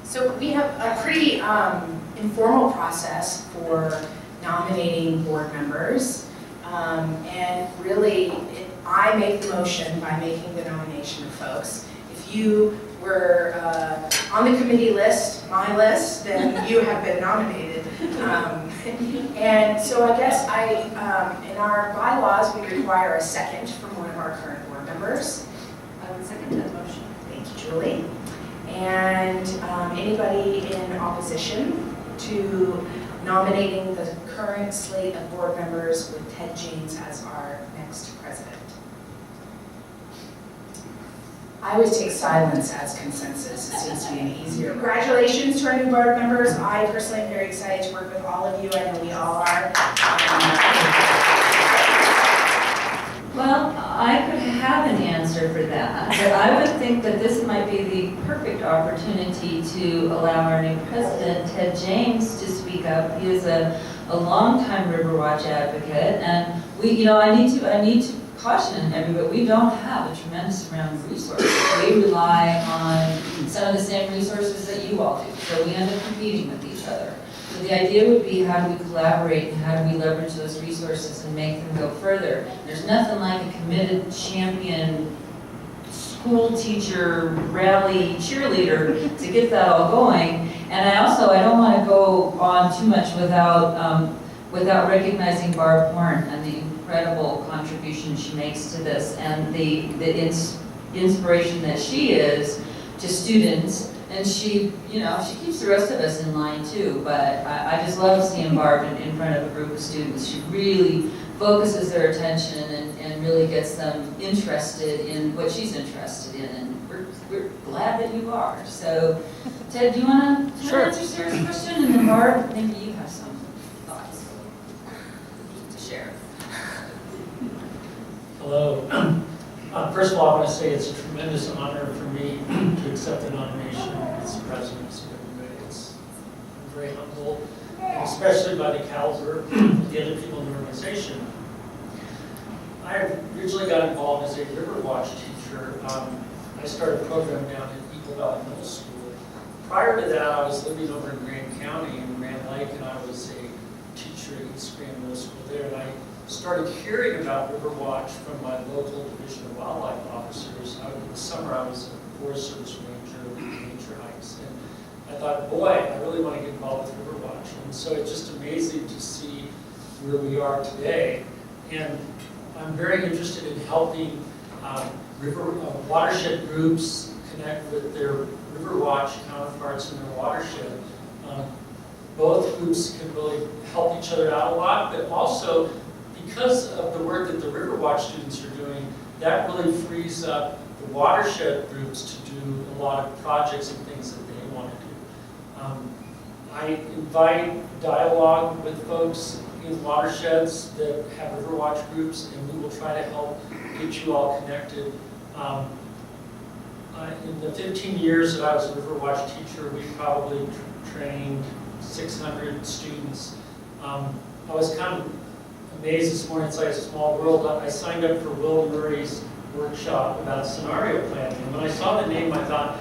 So we have a pretty informal process for nominating board members. And really, I make the motion by making the nomination of folks. If you were on the committee list, my list, then you have been nominated. And so I guess in our bylaws, we require a second from one of our current board members. I would second that motion. Thank you, Julie. And anybody in opposition to nominating the current slate of board members with Ted James as our next president? I always take silence as consensus. It seems to be an easier. Congratulations to our new board members. I personally am very excited to work with all of you. I know we all are. Well, I could have an answer for that, but I would think that this might be the perfect opportunity to allow our new president, Ted James, to speak up. He is a longtime Riverwatch advocate, and I need to caution everybody, we don't have a tremendous amount of resources. We rely on some of the same resources that you all do, so we end up competing with each other. So the idea would be, how do we collaborate and how do we leverage those resources and make them go further? There's nothing like a committed champion school teacher rally cheerleader to get that all going. And I don't want to go on too much without recognizing Barb Horn and the incredible contribution she makes to this, and the inspiration that she is to students. And she keeps the rest of us in line too, but I just love seeing Barb in front of a group of students. She really focuses their attention and really gets them interested in what she's interested in, and we're glad that you are. So, Ted, do you want to answer Sarah's question? And then Barb, maybe you have some thoughts to share. Hello. First of all, I want to say it's a tremendous honor for me to accept the nomination as president. It's I'm very humbled, especially by the caliber of the other people in the organization. I originally got involved as a Riverwatch teacher. I started a program down at Eagle Valley Middle School. Prior to that, I was living over in Grand County in Grand Lake, and I was a teacher at East Grand Middle School there. And I started hearing about Riverwatch from my local Division of Wildlife officers. In the summer, I was a Forest Service ranger leading nature hikes, and I thought, boy, I really want to get involved with Riverwatch. And so it's just amazing to see where we are today. And I'm very interested in helping watershed groups connect with their Riverwatch counterparts in their watershed. Both groups can really help each other out a lot, but also, because of the work that the Riverwatch students are doing, that really frees up the watershed groups to do a lot of projects and things that they want to do. I invite dialogue with folks in watersheds that have Riverwatch groups, and we will try to help get you all connected. In the 15 years that I was a Riverwatch teacher, we probably trained 600 students. I was kind of amazed this morning. It's like a small world. I signed up for Will Murray's workshop about scenario planning. And when I saw the name, I thought,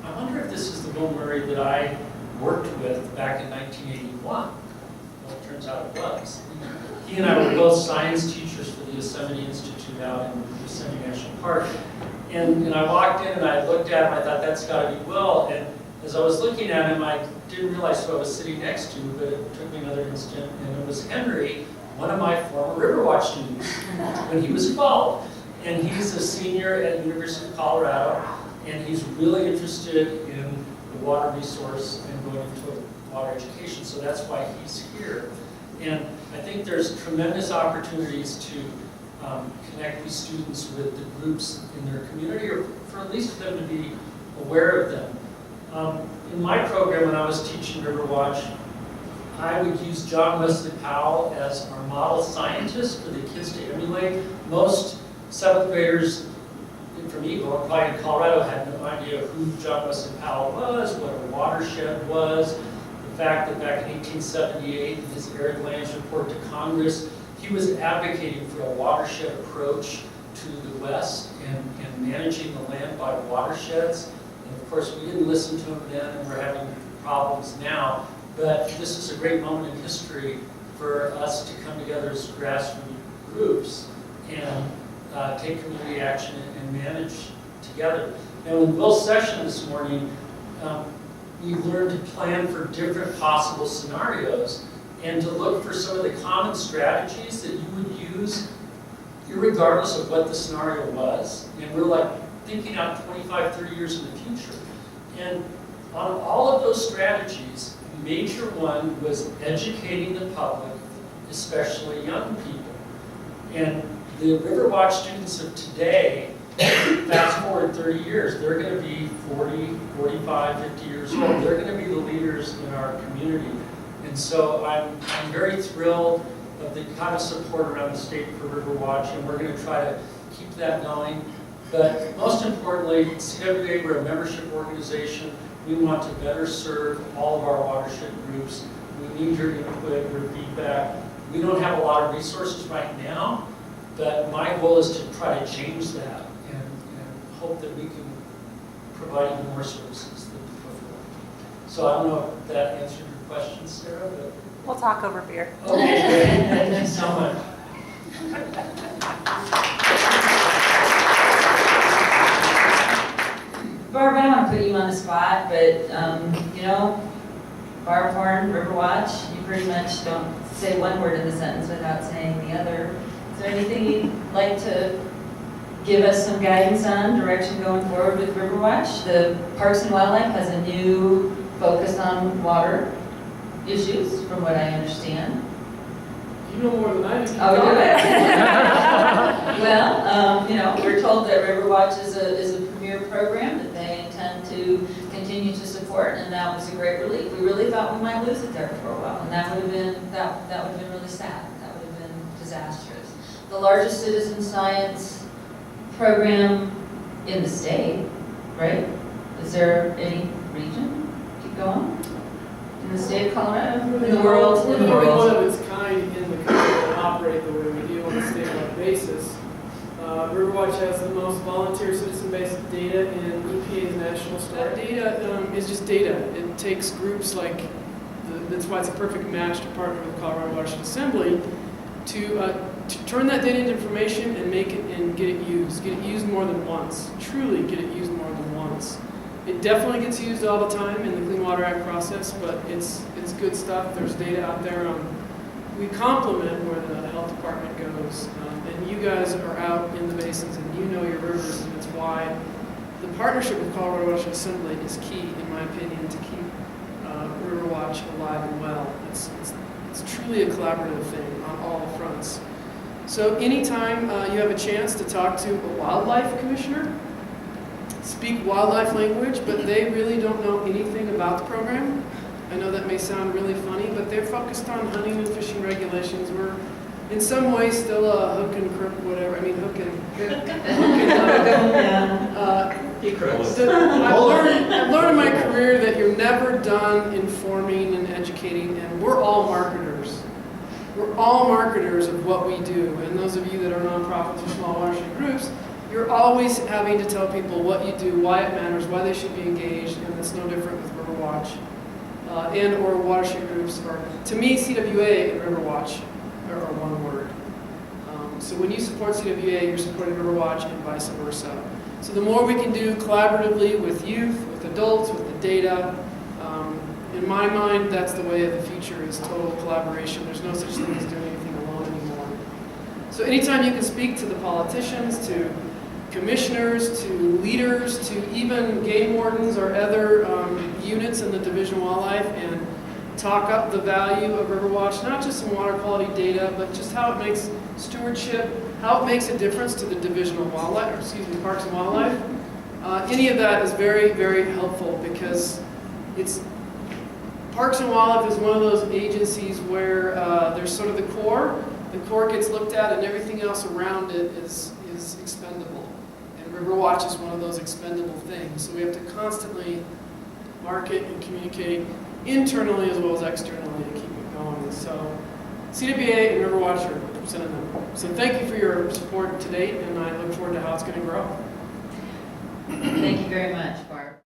I wonder if this is the Will Murray that I worked with back in 1981. Well, it turns out it was. He and I were both science teachers for the Yosemite Institute out in Yosemite National Park. And I walked in and I looked at him, I thought, that's got to be Will. And as I was looking at him, I didn't realize who I was sitting next to, but it took me another instant, and it was Henry, one of my former Riverwatch students, when he was 12. And he's a senior at the University of Colorado, and he's really interested in the water resource and going into water education, so that's why he's here. And I think there's tremendous opportunities to connect these students with the groups in their community, or for at least for them to be aware of them. In my program, when I was teaching Riverwatch, I would use John Wesley Powell as our model scientist for the kids to emulate. Most 7th graders from Eagle, and probably in Colorado, had no idea who John Wesley Powell was, what a watershed was, the fact that back in 1878, in his Arid Lands report to Congress, he was advocating for a watershed approach to the West and managing the land by watersheds. And of course, we didn't listen to them then, and we're having problems now. But this is a great moment in history for us to come together as grassroots groups and take community action and manage together. Now, in Will's session this morning, we learned to plan for different possible scenarios and to look for some of the common strategies that you would use irregardless of what the scenario was. And we're like thinking out 25, 30 years in the future. And on all of those strategies, major one was educating the public, especially young people. And the Riverwatch students of today, fast forward 30 years, they're going to be 40, 45, 50 years old. They're going to be the leaders in our community. And so I'm very thrilled of the kind of support around the state for Riverwatch, and we're going to try to keep that going. But most importantly, CWA, we're a membership organization. We want to better serve all of our watershed groups. We need your input, your feedback. We don't have a lot of resources right now, but my goal is to try to change that and hope that we can provide even more services than before. So I don't know if that answered your question, Sarah, but... We'll talk over beer. Okay, great. Thank you so much. Barb, I don't want to put you on the spot, but, you know, Barb Horn, Riverwatch, you pretty much don't say one word in the sentence without saying the other. Is there anything you'd like to give us some guidance on, direction going forward with Riverwatch? The Parks and Wildlife has a new focus on water issues, from what I understand. You know more than I do. Oh, do it? Well, you know, we're told that Riverwatch is a premier program that they intend to continue to support, and that was a great relief. We really thought we might lose it there for a while, and that would have been really sad. That would have been disastrous. The largest citizen science program in the state, right? Is there any region? Keep going. In the state of Colorado, in the world, We're in the the only world. one of its kind in the country that operate the way we do on a statewide basis. Riverwatch has the most volunteer citizen-based data in EPA's national store. That data is just data. It takes groups like, that's why it's a perfect match to partner with Colorado Watershed Assembly to turn that data into information and make it and get it used more than once. Truly get it used more than once. It definitely gets used all the time in the Clean Water Act process, but it's good stuff. There's data out there on. We complement where the health department goes, and you guys are out in the basins and you know your rivers, and it's why the partnership with Colorado Watershed Assembly is key, in my opinion, to keep Riverwatch alive and well. It's truly a collaborative thing on all fronts. So anytime you have a chance to talk to a wildlife commissioner, speak wildlife language, but they really don't know anything about the program. I know that may sound really funny, but they're focused on hunting and fishing regulations. We're in some ways still a hook and crook, whatever. I mean, hook and I've learned in my career that you're never done informing and educating, and we're all marketers. We're all marketers of what we do, and those of you that are nonprofits or small watershed groups, you're always having to tell people what you do, why it matters, why they should be engaged, and it's no different with Riverwatch and or watershed groups. Or to me, CWA and Riverwatch are one word. So when you support CWA, you're supporting Riverwatch and vice versa. So the more we can do collaboratively with youth, with adults, with the data, in my mind, that's the way of the future, is total collaboration. There's no such thing as doing anything alone anymore. So anytime you can speak to the politicians, to commissioners, to leaders, to even game wardens or other units in the Division of Wildlife, and talk up the value of Riverwatch, not just some water quality data, but just how it makes stewardship, how it makes a difference to the Division of Wildlife, or excuse me, Parks and Wildlife. Any of that is very, very helpful, because it's Parks and Wildlife is one of those agencies where there's sort of the core gets looked at, and everything else around it is expendable. And Riverwatch is one of those expendable things. So we have to constantly market and communicate internally as well as externally to keep it going. So CWA and Riverwatch are representing them. So thank you for your support to date, and I look forward to how it's going to grow. Thank you very much, Barb.